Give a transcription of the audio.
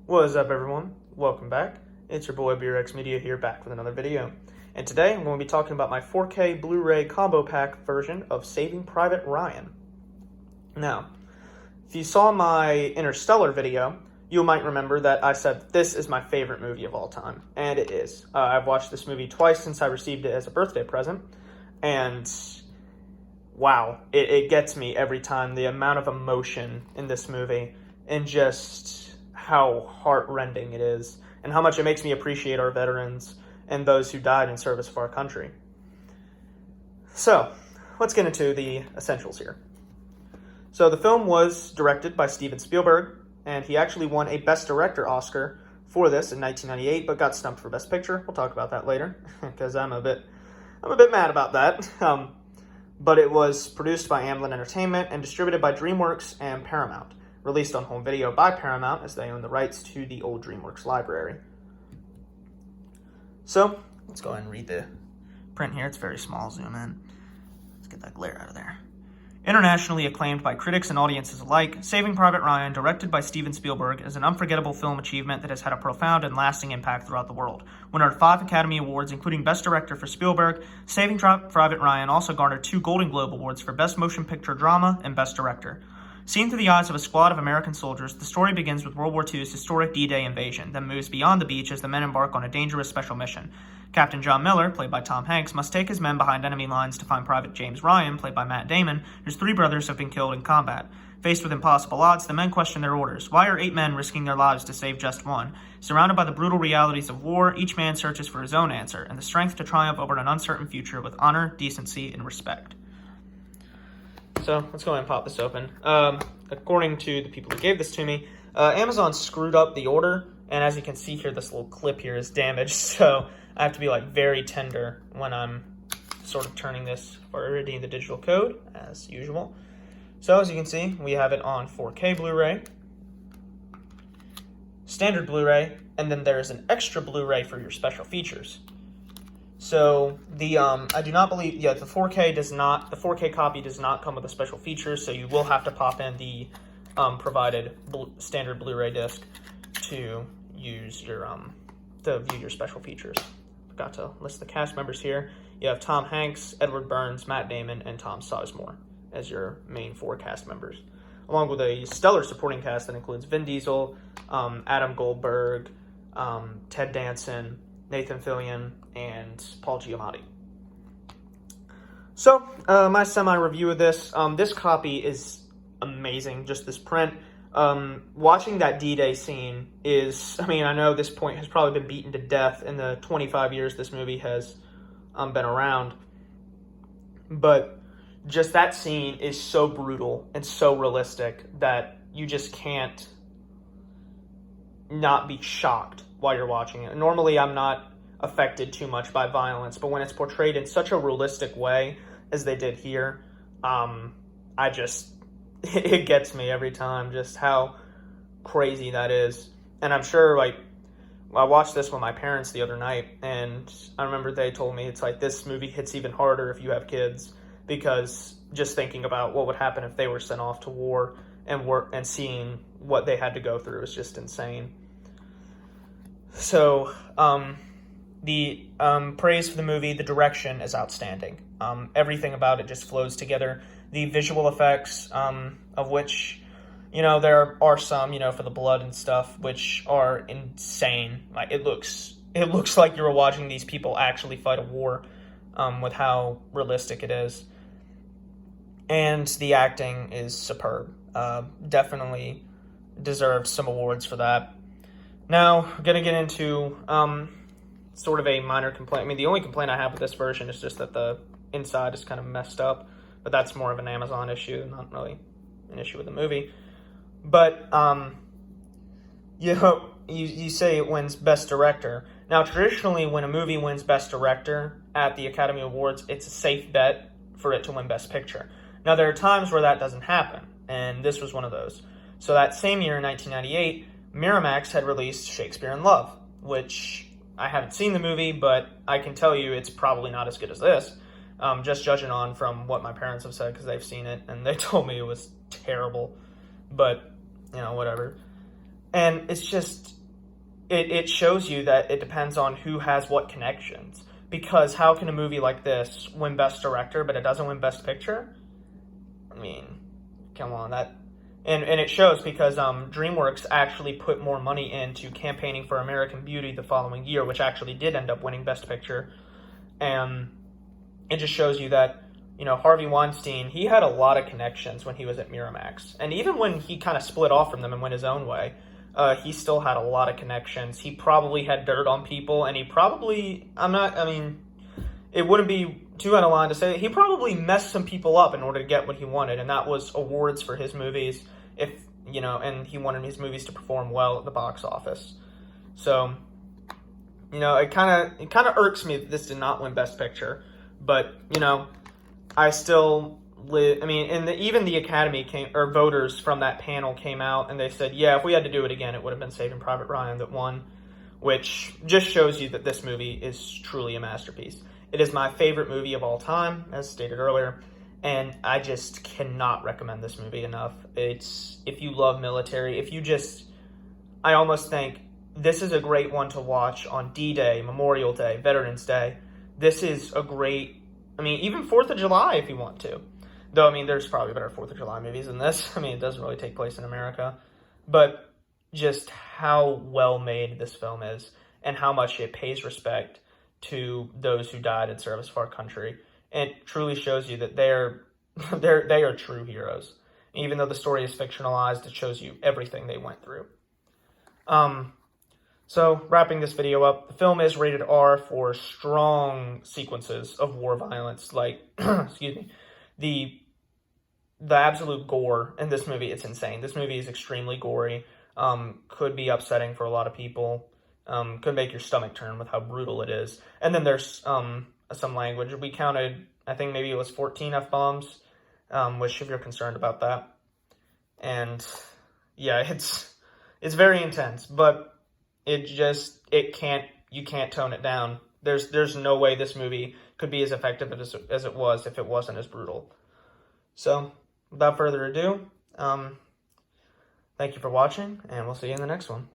What is up, everyone? Welcome back. It's your boy BRX Media here, back with another video. And today I'm going to be talking about my 4K Blu-ray combo pack version of Saving Private Ryan. Now, if you saw my Interstellar video, you might remember that I said this is my favorite movie of all time, and it is. I've watched this movie twice since I received it as a birthday present, and wow, it gets me every time, the amount of emotion in this movie, and just how heart-rending it is, and how much it makes me appreciate our veterans and those who died in service of our country. So, let's get into the essentials here. So, the film was directed by Steven Spielberg, and he actually won a Best Director Oscar for this in 1998, but got stumped for Best Picture. We'll talk about that later, because I'm a bit mad about that. But it was produced by Amblin Entertainment and distributed by DreamWorks and Paramount. Released on home video by Paramount, as they own the rights to the old DreamWorks library. So, let's go ahead and read the print here. It's very small, zoom in. Let's get that glare out of there. Internationally acclaimed by critics and audiences alike, Saving Private Ryan, directed by Steven Spielberg, is an unforgettable film achievement that has had a profound and lasting impact throughout the world. Winner of 5 Academy Awards, including Best Director for Spielberg, Saving Private Ryan also garnered 2 Golden Globe Awards for Best Motion Picture Drama and Best Director. Seen through the eyes of a squad of American soldiers, the story begins with World War II's historic D-Day invasion, then moves beyond the beach as the men embark on a dangerous special mission. Captain John Miller, played by Tom Hanks, must take his men behind enemy lines to find Private James Ryan, played by Matt Damon, whose 3 brothers have been killed in combat. Faced with impossible odds, the men question their orders. Why are 8 men risking their lives to save just 1? Surrounded by the brutal realities of war, each man searches for his own answer, and the strength to triumph over an uncertain future with honor, decency, and respect. So, let's go ahead and pop this open. According to the people who gave this to me, Amazon screwed up the order, and as you can see here, this little clip here is damaged, so I have to be very tender when I'm sort of turning this for reading the digital code, as usual. So, as you can see, we have it on 4K Blu-ray, standard Blu-ray, and then there's an extra Blu-ray for your special features. So, I do not believe, the 4K copy does not come with a special feature, so you will have to pop in the provided standard Blu-ray disc to use your, to view your special features. Forgot to list the cast members here. You have Tom Hanks, Edward Burns, Matt Damon, and Tom Sizemore as your main 4 cast members, along with a stellar supporting cast that includes Vin Diesel, Adam Goldberg, Ted Danson, Nathan Fillion, and Paul Giamatti. So, my semi-review of this, this copy is amazing, just this print. Watching that D-Day scene is, I know this point has probably been beaten to death in the 25 years this movie has been around, but just that scene is so brutal and so realistic that you just can't not be shocked while you're watching it. Normally, I'm not affected too much by violence, but when it's portrayed in such a realistic way as they did here, it gets me every time, just how crazy that is. And I'm sure, I watched this with my parents the other night, and I remember they told me, it's this movie hits even harder if you have kids, because just thinking about what would happen if they were sent off to war and seeing what they had to go through is just insane. So, the praise for the movie, the direction is outstanding. Everything about it just flows together. The visual effects, of which, there are some, for the blood and stuff, which are insane. It looks like you're watching these people actually fight a war, with how realistic it is. And the acting is superb. Definitely deserves some awards for that. Now, we're going to get into sort of a minor complaint. The only complaint I have with this version is just that the inside is kind of messed up, but that's more of an Amazon issue, not really an issue with the movie. But, you say it wins Best Director. Now, traditionally, when a movie wins Best Director at the Academy Awards, it's a safe bet for it to win Best Picture. Now, there are times where that doesn't happen, and this was one of those. So that same year, in 1998, Miramax had released Shakespeare in Love, which I haven't seen the movie, but I can tell you it's probably not as good as this, just judging on from what my parents have said, because they've seen it, and they told me it was terrible, but, whatever. And it's just, it shows you that it depends on who has what connections. Because how can a movie like this win Best Director, but it doesn't win Best Picture? I mean, come on, and it shows because DreamWorks actually put more money into campaigning for American Beauty the following year, which actually did end up winning Best Picture. And it just shows you that, Harvey Weinstein, he had a lot of connections when he was at Miramax. And even when he kind of split off from them and went his own way, he still had a lot of connections. He probably had dirt on people, and he probably, it wouldn't be too out of line to say he probably messed some people up in order to get what he wanted, and that was awards for his movies, and he wanted his movies to perform well at the box office. So, it kind of irks me that this did not win Best Picture, but, I still even the Academy voters from that panel came out and they said, yeah, if we had to do it again, it would have been Saving Private Ryan that won, which just shows you that this movie is truly a masterpiece. It is my favorite movie of all time, as stated earlier, and I just cannot recommend this movie enough. If you love military, I almost think this is a great one to watch on D-Day, Memorial Day, Veterans Day. This is a great, even 4th of July if you want to. Though, there's probably better 4th of July movies than this. It doesn't really take place in America. But just how well made this film is and how much it pays respect to those who died in service of our country. And it truly shows you that they are true heroes. Even though the story is fictionalized, it shows you everything they went through. So, wrapping this video up, the film is rated R for strong sequences of war violence, like, excuse me, the absolute gore in this movie. It's insane. This movie is extremely gory, could be upsetting for a lot of people, could make your stomach turn with how brutal it is. And then there's some language. We counted, I think maybe it was 14 F-bombs, which if you're concerned about that. And yeah, it's very intense, but you can't tone it down. There's no way this movie could be as effective as it was if it wasn't as brutal. So, without further ado, thank you for watching, and we'll see you in the next one.